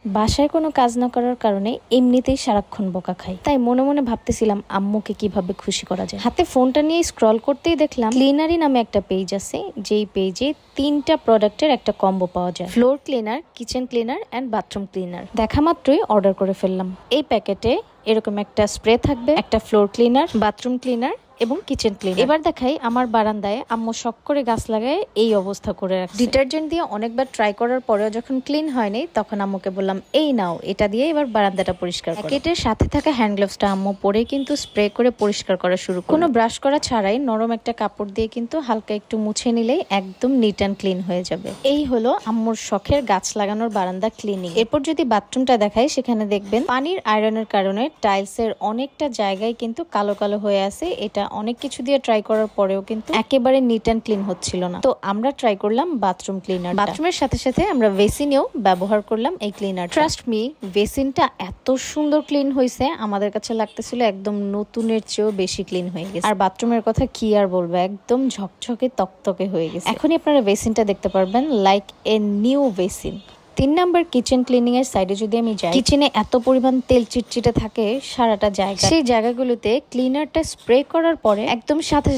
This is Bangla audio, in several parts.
বাসায় কোনো কাজ না করার কারণে এমনিতেই সারাক্ষণ বকা খাই, তাই মনে মনে ভাবতেছিলাম আম্মুকে কিভাবে খুশি করা যায়। হাতে ফোনটা নিয়ে স্ক্রল করতেই দেখলাম ক্লিনারি নামে একটা পেজ আছে, যেই পেজে 3টা প্রোডাক্টের একটা কম্বো পাওয়া যায়, floor cleaner, kitchen cleaner and bathroom cleaner. দেখা মাত্রই অর্ডার করে ফেললাম। এই প্যাকেটে এরকম একটা স্প্রে থাকবে, একটা ফ্লোর ক্লিনার, বাথরুম ক্লিনার এবং কিচেন ক্লিনার। এবার দেখাই আমার বারান্দায় আম্মু শখ করে গাছ লাগায় এই অবস্থা করে রাখছে। ডিটারজেন্ট দিয়ে অনেকবার ট্রাই করার পরেও যখন ক্লিন হয়নি, তখন আম্মুকে বললাম এই নাও, এটা দিয়ে এবার বারান্দাটা পরিষ্কার করো। প্যাকেটের সাথে থাকা হ্যান্ড গ্লাভসটা আম্মু পরে কিন্তু স্প্রে করে পরিষ্কার করা শুরু করে। কোনো ব্রাশ করা ছাড়াই নরম একটা কাপড় দিয়ে কিন্তু হালকা একটু মুছে নিলেই একদম নিট অ্যান্ড ক্লিন হয়ে যাবে। এই হলো আম্মুর শখের গাছ লাগানোর বারান্দা ক্লিনিং। এরপর যদি বাথরুমটা দেখাই, সেখানে দেখবেন পানির আয়রনের কারণে টাইলসের অনেকটা জায়গায় কিন্তু কালো কালো হয়ে আছে। এটা অনেক কিছু দিয়ে ট্রাই করার পরেও কিন্তু একেবারে নিট অ্যান্ড ক্লিন হচ্ছিল না। তো আমরা ট্রাই করলাম বাথরুম ক্লিনার। বাথরুমের সাথে সাথে আমরা বেসিনেও ব্যবহার করলাম এই ক্লিনার। ট্রাস্ট মি, বেসিনটা এত সুন্দর ক্লিন হয়েছে, আমাদের কাছে লাগতেছিল একদম নতুনের চেয়েও বেশি ক্লিন হয়ে গেছে। আর বাথরুমের কথা কি আর বলবো, একদম ঝকঝকে তকতকে হয়ে গেছে। এখনই আপনারা বেসিনটা দেখতে পারবেন like a new basin. 3 number kitchen cleaning এর সাইডে যদি আমি যাই, কিচেনে এত পরিমাণ তেল চিটচিটে থাকে সারাটা জায়গা, সেই জায়গাগুলোতে ক্লিনারটা স্প্রে করার পরে একদম সাথে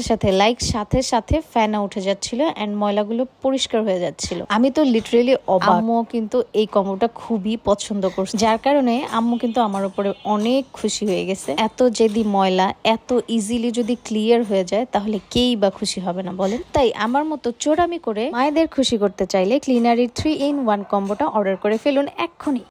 সাথে ফ্যানা উঠে যাচ্ছিল এন্ড ময়লাগুলো পরিষ্কার হয়ে যাচ্ছিল। আমি তো লিটারেলি অবাক। আম্মু কিন্তু এই কম্বোটা খুবই পছন্দ করছে, যার কারণে আম্মু কিন্তু আমার উপরে অনেক খুশি হয়ে গেছে। এত যদি ময়লা এত ইজিলি যদি ক্লিয়ার হয়ে যায়, তাহলে কেই বা খুশি হবে না বলেন? তাই আমার মতো চোরামি করে মায়েদের খুশি করতে চাইলে ক্লিনারির 3-in-1 কম্বোটা অর্ডার করে ফেলুন এক্ষুনি।